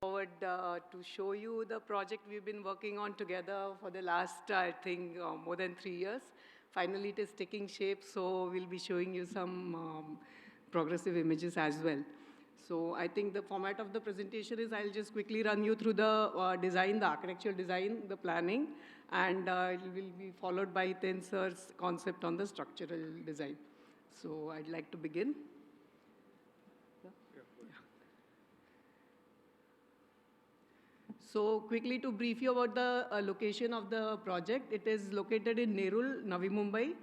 Forward to show you the project we've been working on together for the last, I think, more than 3 years. Finally, it is taking shape, so we'll be showing you some progressive images as well. So I think the format of the presentation is I'll just quickly run you through the design, the architectural design, the planning, and it will be followed by Hiten sir's concept on the structural design. So I'd like to begin. So quickly to brief you about the location of the project, it is located in Nerul, Navi Mumbai.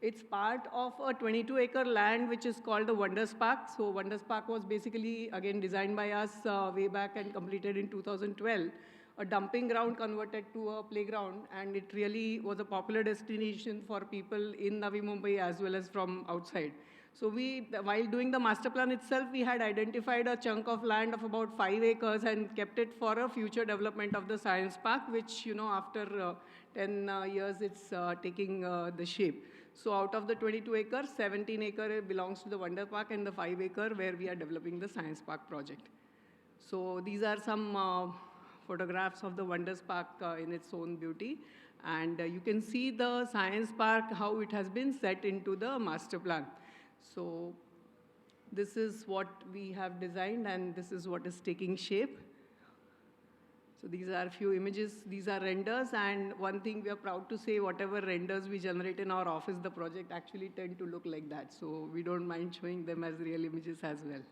It's part of a 22-acre land which is called the Wonders Park. So Wonders Park was basically, again, designed by us way back and completed in 2012. A dumping ground converted to a playground, and it really was a popular destination for people in Navi Mumbai as well as from outside. So while doing the master plan itself, we had identified a chunk of land of about 5 acres and kept it for a future development of the science park, which, after 10 years, it's taking the shape. So out of the 22 acres, 17 acre belongs to the Wonder Park and the 5 acre where we are developing the science park project. So these are some photographs of the Wonders Park in its own beauty. And you can see the science park, how it has been set into the master plan. So this is what we have designed, and this is what is taking shape. So these are a few images. These are renders, and one thing we are proud to say, whatever renders we generate in our office, the project actually tend to look like that. So we don't mind showing them as real images as well.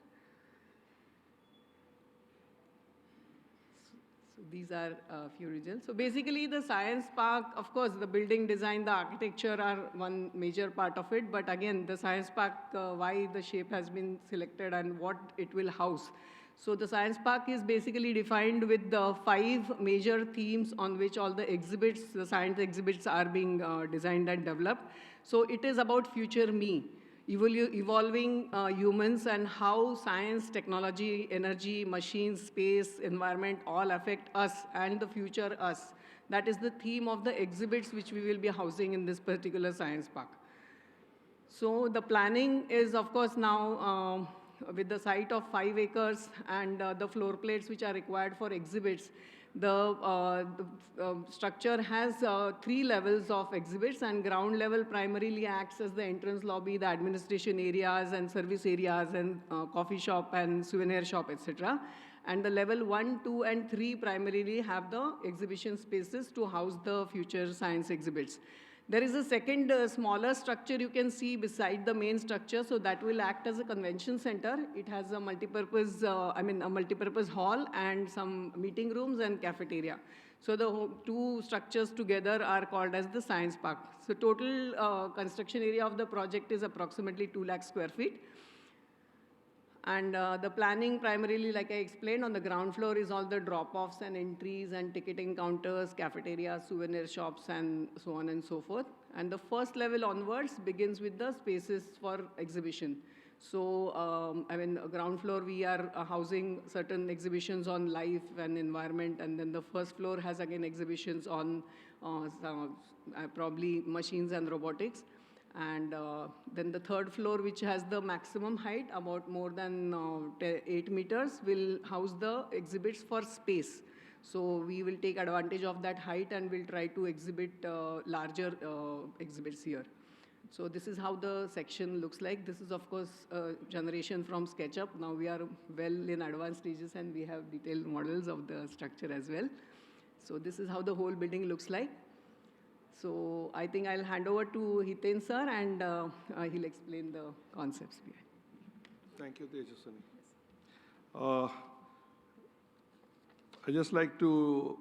So these are a few regions. So basically the science park, of course, the building design, the architecture are one major part of it. But again, the science park, why the shape has been selected and what it will house. So the science park is basically defined with the 5 major themes on which all the exhibits, the science exhibits are being designed and developed. So it is about future me. Evolving humans and how science, technology, energy, machines, space, environment all affect us and the future us. That is the theme of the exhibits which we will be housing in this particular science park. So the planning is, of course, now with the site of 5 acres and the floor plates which are required for exhibits. The structure has 3 levels of exhibits, and ground level primarily acts as the entrance lobby, the administration areas and service areas and coffee shop and souvenir shop, etc. And the level 1, 2, and 3 primarily have the exhibition spaces to house the future science exhibits. There is a second smaller structure you can see beside the main structure, so that will act as a convention center. It has a multi-purpose, a multi-purpose hall and some meeting rooms and cafeteria. So the 2 structures together are called as the science park. So total construction area of the project is approximately 2 lakh square feet. And the planning primarily, like I explained, on the ground floor is all the drop-offs and entries and ticketing counters, cafeterias, souvenir shops, and so on and so forth. And the first level onwards begins with the spaces for exhibition. So, ground floor, we are housing certain exhibitions on life and environment, and then the first floor has again exhibitions on probably machines and robotics. And then the third floor, which has the maximum height, about more than 8 meters, will house the exhibits for space. So we will take advantage of that height and we'll try to exhibit larger exhibits here. So this is how the section looks like. This is, of course, a generation from SketchUp. Now we are well in advanced stages and we have detailed models of the structure as well. So this is how the whole building looks like. So I think I'll hand over to Hiten sir, and he'll explain the concepts behind. Thank you, Tejaswini. I just like to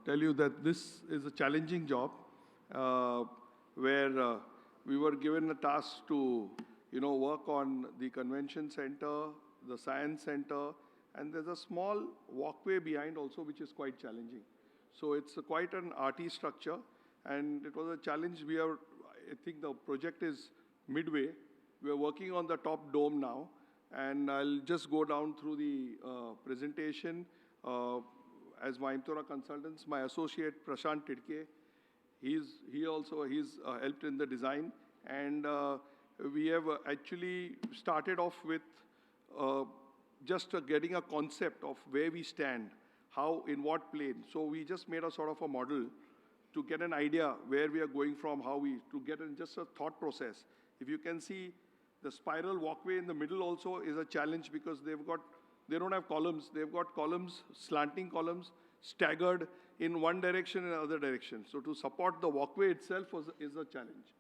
tell you that this is a challenging job where we were given a task to work on the convention center, the science center, and there's a small walkway behind also which is quite challenging. So it's quite an arty structure. And it was a challenge. I think the project is midway. We are working on the top dome now. And I'll just go down through the presentation. As Mahimtura consultants, my associate Prashant Tidke, he's helped in the design. And we have actually started off with just getting a concept of where we stand, how, in what plane. So we just made a sort of a model to get an idea where we are going from, to get just a thought process. If you can see, the spiral walkway in the middle also is a challenge because they don't have columns. They've got columns, slanting columns, staggered in one direction and another direction. So to support the walkway itself is a challenge.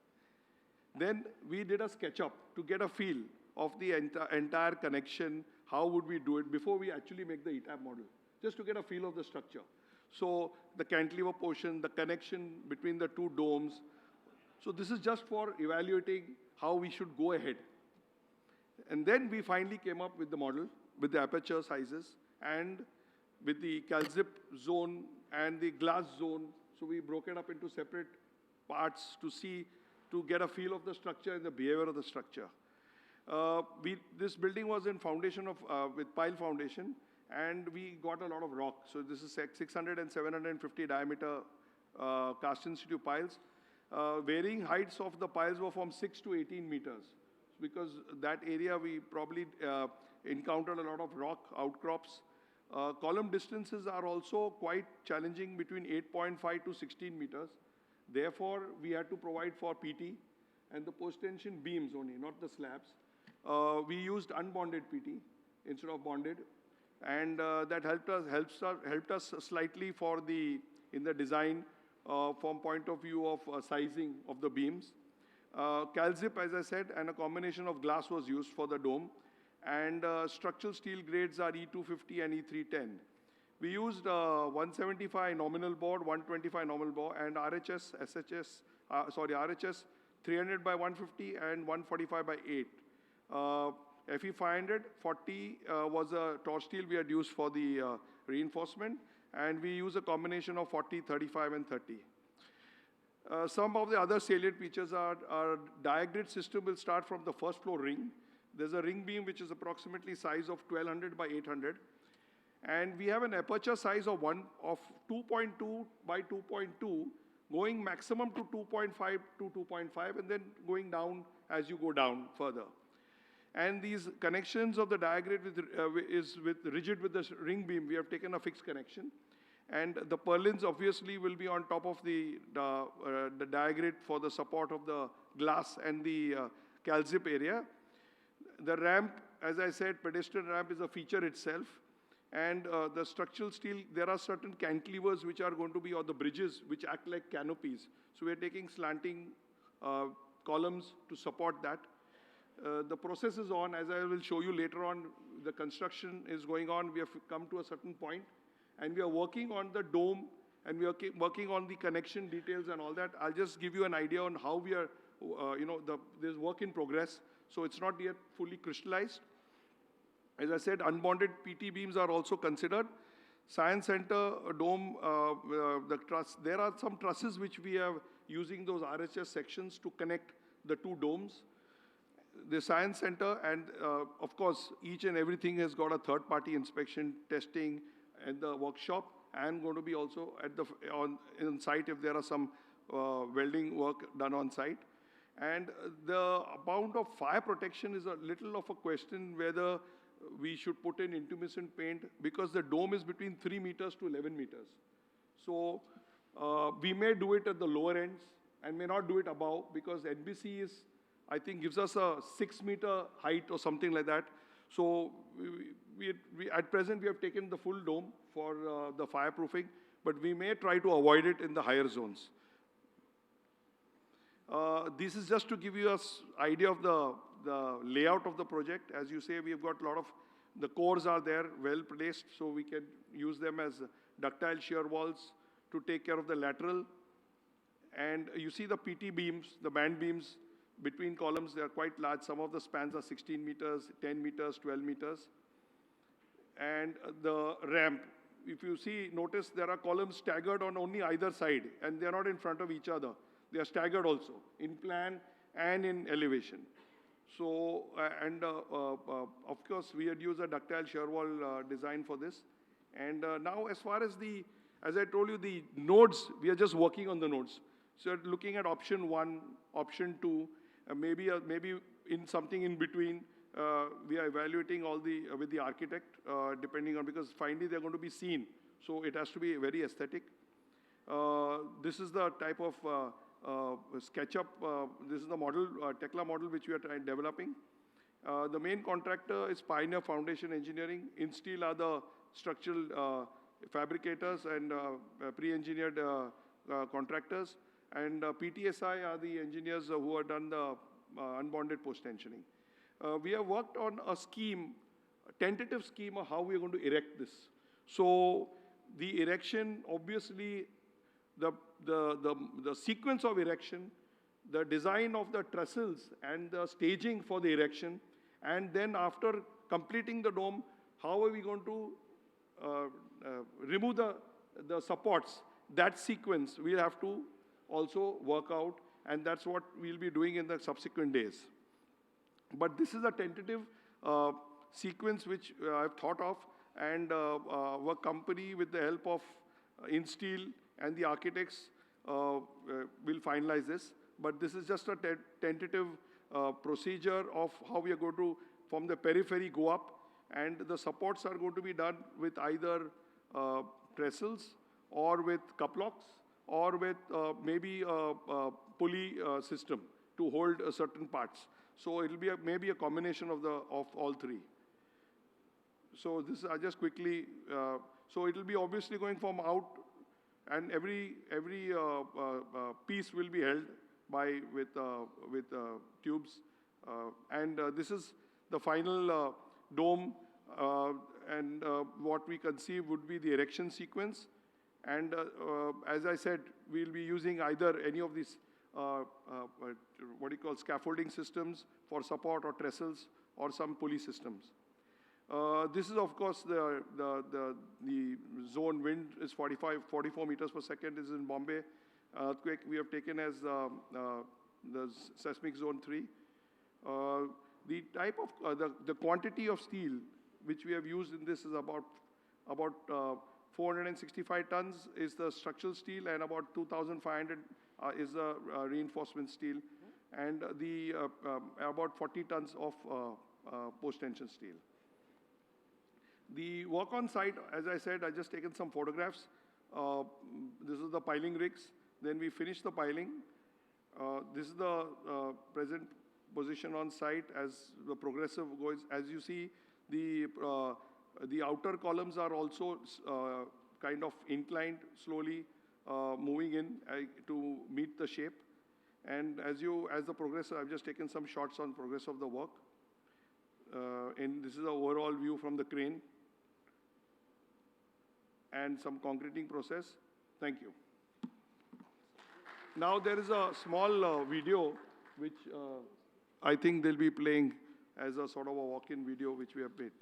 Then we did a SketchUp to get a feel of the entire connection. How would we do it before we actually make the ETAP model? Just to get a feel of the structure. So the cantilever portion, the connection between the two domes. So this is just for evaluating how we should go ahead. And then we finally came up with the model, with the aperture sizes, and with the calzip zone and the glass zone. So we broke it up into separate parts to get a feel of the structure and the behavior of the structure. This building was in foundation with pile foundation, and we got a lot of rock. So this is 600 and 750 diameter cast in situ piles. Varying heights of the piles were from 6 to 18 meters. Because that area we probably encountered a lot of rock outcrops. Column distances are also quite challenging, between 8.5 to 16 meters. Therefore, we had to provide for PT and the post-tension beams only, not the slabs. We used unbonded PT instead of bonded, and that helped us slightly in the design from point of view of sizing of the beams. Calzip, as I said, and a combination of glass was used for the dome, and structural steel grades are E250 and E310. We used 175 nominal bore, 125 nominal bore, and RHS 300 by 150 and 145 by 8. FE 500, 40 was a torch steel we had used for the reinforcement, and we use a combination of 40, 35, and 30. Some of the other salient features are our diagrid system will start from the first floor ring. There's a ring beam which is approximately size of 1200 by 800. And we have an aperture size of 2.2 by 2.2, going maximum to 2.5 to 2.5, and then going down as you go down further. And these connections of the diagrid is rigid with the ring beam. We have taken a fixed connection. And the purlins obviously will be on top of the diagrid for the support of the glass and the calzip area. The ramp, as I said, pedestrian ramp is a feature itself. And the structural steel, there are certain cantilevers which are going to be, or the bridges, which act like canopies. So we're taking slanting columns to support that. The process is on. As I will show you later on, the construction is going on. We have come to a certain point. And we are working on the dome, and we are working on the connection details and all that. I'll just give you an idea on how we are, there's work in progress. So it's not yet fully crystallized. As I said, unbonded PT beams are also considered. Science Center dome, there are some trusses which we are using those RHS sections to connect the two domes. The Science Center, and of course, each and everything has got a third-party inspection, testing, at the workshop, and going to be also at on site if there are some welding work done on site. And the amount of fire protection is a little of a question whether we should put in intumescent paint, because the dome is between 3 meters to 11 meters. So we may do it at the lower ends and may not do it above, because NBC is, I think, gives us a 6-meter height or something like that. So at present, we have taken the full dome for the fireproofing, but we may try to avoid it in the higher zones. This is just to give you an idea of the layout of the project. As you say, we have got a lot of, the cores are there, well placed, so we can use them as ductile shear walls to take care of the lateral. And you see the PT beams, the band beams, between columns, they are quite large. Some of the spans are 16 meters, 10 meters, 12 meters. And the ramp, if you see, notice there are columns staggered on only either side, and they are not in front of each other. They are staggered also, in plan and in elevation. So, of course, we had used a ductile shear wall design for this. And now, as far as as I told you, the nodes, we are just working on the nodes. So looking at option 1, option 2, maybe in something in between, we are evaluating all with the architect, depending on, because finally they're going to be seen. So it has to be very aesthetic. This is the type of SketchUp, this is the model, Tekla model which we are developing. The main contractor is Pioneer Foundation Engineering. In steel are the structural fabricators and pre-engineered contractors. And PTSI are the engineers who have done the unbonded post-tensioning. We have worked on a scheme, a tentative scheme of how we are going to erect this. So the erection, obviously, the sequence of erection, the design of the trestles and the staging for the erection, and then after completing the dome, how are we going to remove the supports? That sequence we'll have to also work out, and that's what we'll be doing in the subsequent days. But this is a tentative sequence which I've thought of, and our company, with the help of InSteel and the architects, will finalize this. But this is just a tentative procedure of how we are going to, from the periphery, go up, and the supports are going to be done with either trestles or with cuplocks or with maybe a pulley system to hold certain parts. So it will be maybe a combination of all three. So this I just quickly. So it will be obviously going from out, and every piece will be held by with tubes, and this is the final dome, and what we conceive would be the erection sequence. And as I said, we'll be using either any of these what you call scaffolding systems for support, or trestles, or some pulley systems. This is, of course, the zone. Wind is 44 meters per second. This is in Bombay. Earthquake we have taken as the seismic zone 3. The type of the quantity of steel which we have used in this is about 465 tons is the structural steel, and about 2,500 is the reinforcement steel, and the about 40 tons of post-tension steel. The work on site, as I said, I just taken some photographs. This is the piling rigs. Then we finish the piling. This is the present position on site as the progressive goes. As you see, the outer columns are also kind of inclined, slowly moving in to meet the shape. And as the progress, I've just taken some shots on progress of the work. And this is the overall view from the crane and some concreting process. Thank you. Now there is a small video which I think they'll be playing as a sort of a walk-in video which we have made.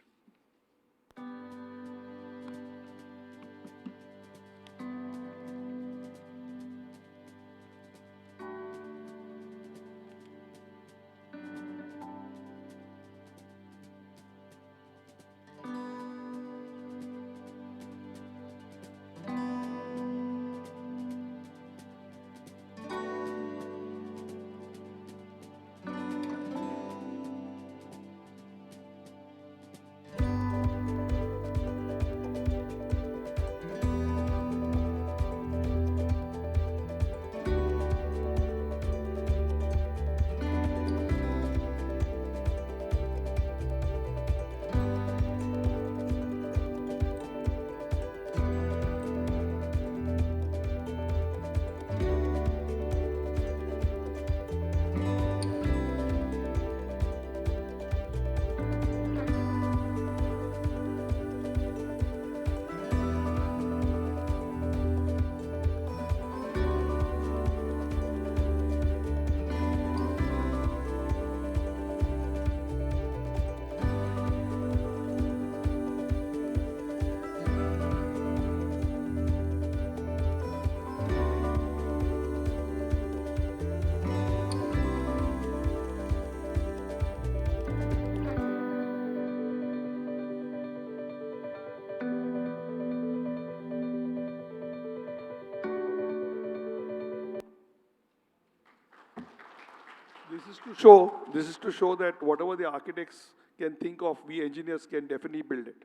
This is to show that whatever the architects can think of, we engineers can definitely build it.